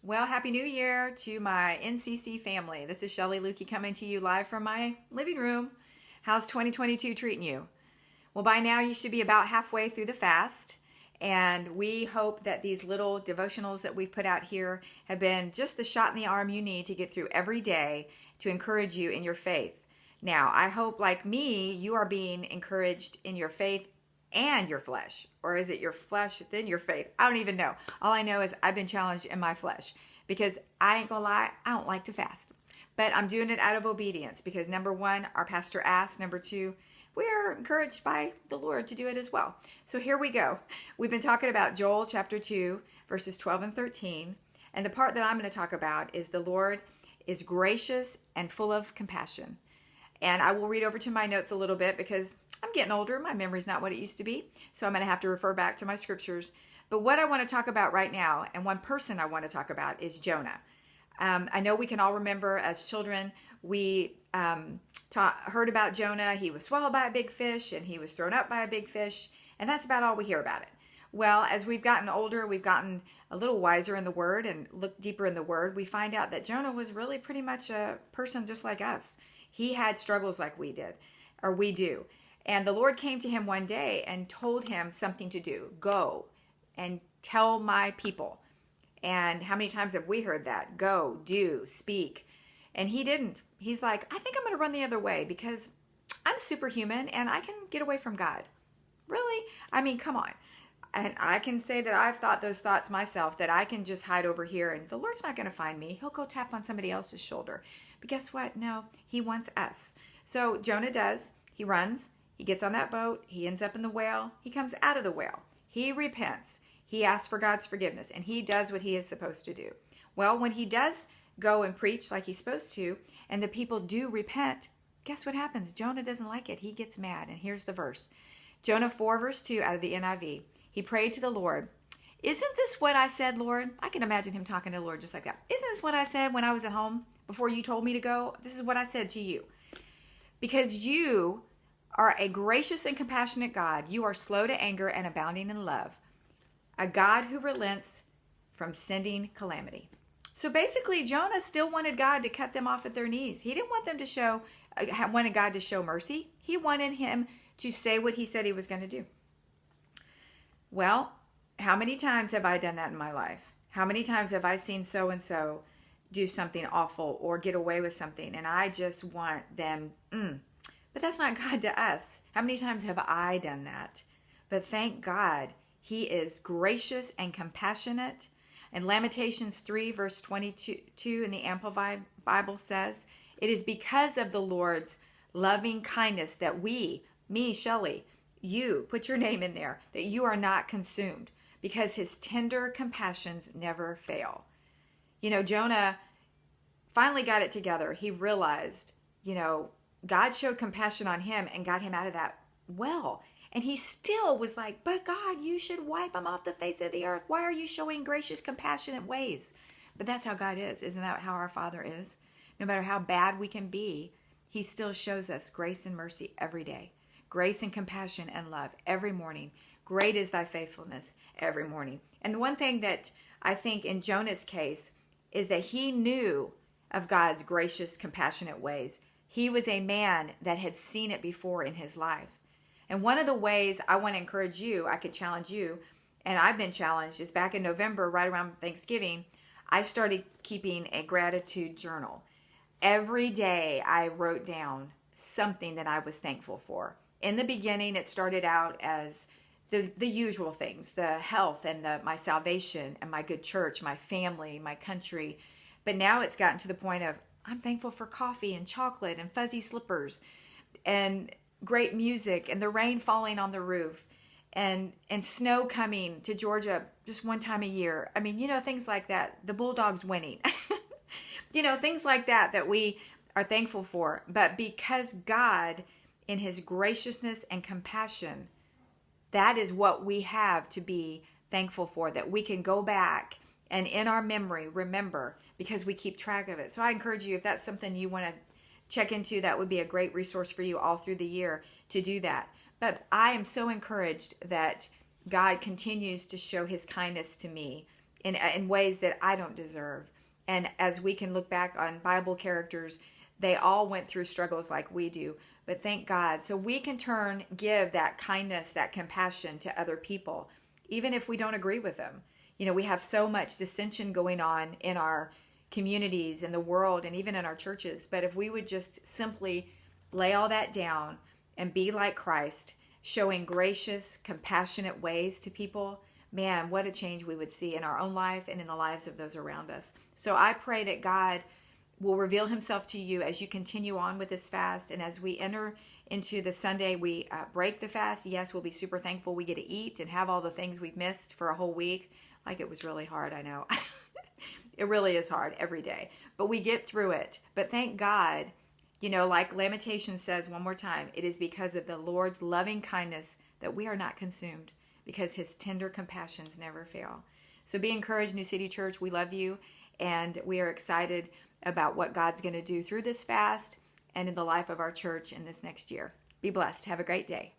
Well, Happy New Year to my NCC family. This is Shelly Lueke coming to you live from my living room. How's 2022 treating you? Well, by now you should be about halfway through the fast, and we hope that these little devotionals that we've put out here have been just the shot in the arm you need to get through every day to encourage you in your faith. Now, I hope, like me, you are being encouraged in your faith and your flesh. Or is it your flesh, then your faith? I don't even know. All I know is I've been challenged in my flesh because I ain't gonna lie, I don't like to fast. But I'm doing it out of obedience because number one, our pastor asked. Number two, we are encouraged by the Lord to do it as well. So here we go. We've been talking about Joel chapter 2, verses 12 and 13. And the part that I'm going to talk about is the Lord is gracious and full of compassion. And I will read over to my notes a little bit because I'm getting older. My memory's not what it used to be. So I'm going to have to refer back to my scriptures. But what I want to talk about right now, and one person I want to talk about, is Jonah. I know we can all remember as children, we heard about Jonah. He was swallowed by a big fish and he was thrown up by a big fish. And that's about all we hear about it. Well, as we've gotten older, we've gotten a little wiser in the word and looked deeper in the word. We find out that Jonah was really pretty much a person just like us. He had struggles like we did, or we do. And the Lord came to him one day and told him something to do. Go and tell my people. And how many times have we heard that? Go, do, speak. And he didn't. He's like, I think I'm going to run the other way because I'm superhuman and I can get away from God. Really? I mean, come on. And I can say that I've thought those thoughts myself, that I can just hide over here and the Lord's not going to find me. He'll go tap on somebody else's shoulder. But guess what? No, he wants us. So Jonah does. He runs. He gets on that boat. He ends up in the whale. He comes out of the whale. He repents. He asks for God's forgiveness. And he does what he is supposed to do. Well, when he does go and preach like he's supposed to, and the people do repent, guess what happens? Jonah doesn't like it. He gets mad. And here's the verse. Jonah 4 verse 2 out of the NIV. He prayed to the Lord. Isn't this what I said, Lord? I can imagine him talking to the Lord just like that. Isn't this what I said when I was at home before you told me to go? This is what I said to you. Because you are a gracious and compassionate God. You are slow to anger and abounding in love. A God who relents from sending calamity. So basically, Jonah still wanted God to cut them off at their knees. He didn't want them to wanted God to show mercy. He wanted him to say what he said he was going to do. Well, how many times have I done that in my life? How many times have I seen so-and-so do something awful or get away with something and I just want them, But that's not God to us. How many times have I done that? But thank God, he is gracious and compassionate. And Lamentations 3 verse 22 in the Amplified Bible says, it is because of the Lord's loving kindness that we, me, Shelly, you, put your name in there, that you are not consumed, because his tender compassions never fail. You know, Jonah finally got it together. He realized, God showed compassion on him and got him out of that well. And he still was like, but God, you should wipe him off the face of the earth. Why are you showing gracious, compassionate ways? But that's how God is. Isn't that how our Father is? No matter how bad we can be, he still shows us grace and mercy every day. Grace and compassion and love every morning. Great is thy faithfulness every morning. And the one thing that I think in Jonah's case is that he knew of God's gracious, compassionate ways. He was a man that had seen it before in his life. And one of the ways I want to encourage you, I could challenge you, and I've been challenged, is back in November, right around Thanksgiving, I started keeping a gratitude journal. Every day I wrote down something that I was thankful for. In the beginning, it started out as the usual things, the health and my salvation and my good church, my family, my country. But now it's gotten to the point of, I'm thankful for coffee and chocolate and fuzzy slippers and great music and the rain falling on the roof and snow coming to Georgia just one time a year. I mean, things like that. The Bulldogs winning. Things like that we are thankful for. But because God, in his graciousness and compassion, that is what we have to be thankful for, that we can go back and in our memory remember, because we keep track of it. So I encourage you, if that's something you want to check into, that would be a great resource for you all through the year to do that. But I am so encouraged that God continues to show his kindness to me in ways that I don't deserve. And as we can look back on Bible characters, they all went through struggles like we do. But thank God. So we can give that kindness, that compassion to other people, even if we don't agree with them. You know, we have so much dissension going on in our communities, in the world, and even in our churches. But if we would just simply lay all that down and be like Christ, showing gracious, compassionate ways to people, man, what a change we would see in our own life and in the lives of those around us. So I pray that God will reveal himself to you as you continue on with this fast. And as we enter into the Sunday, we break the fast. Yes, we'll be super thankful we get to eat and have all the things we've missed for a whole week. Like, it was really hard, I know. It really is hard every day. But we get through it. But thank God, you know, like Lamentations says one more time, it is because of the Lord's loving kindness that we are not consumed, because his tender compassions never fail. So be encouraged, New City Church. We love you, and we are excited about what God's going to do through this fast and in the life of our church in this next year. Be blessed. Have a great day.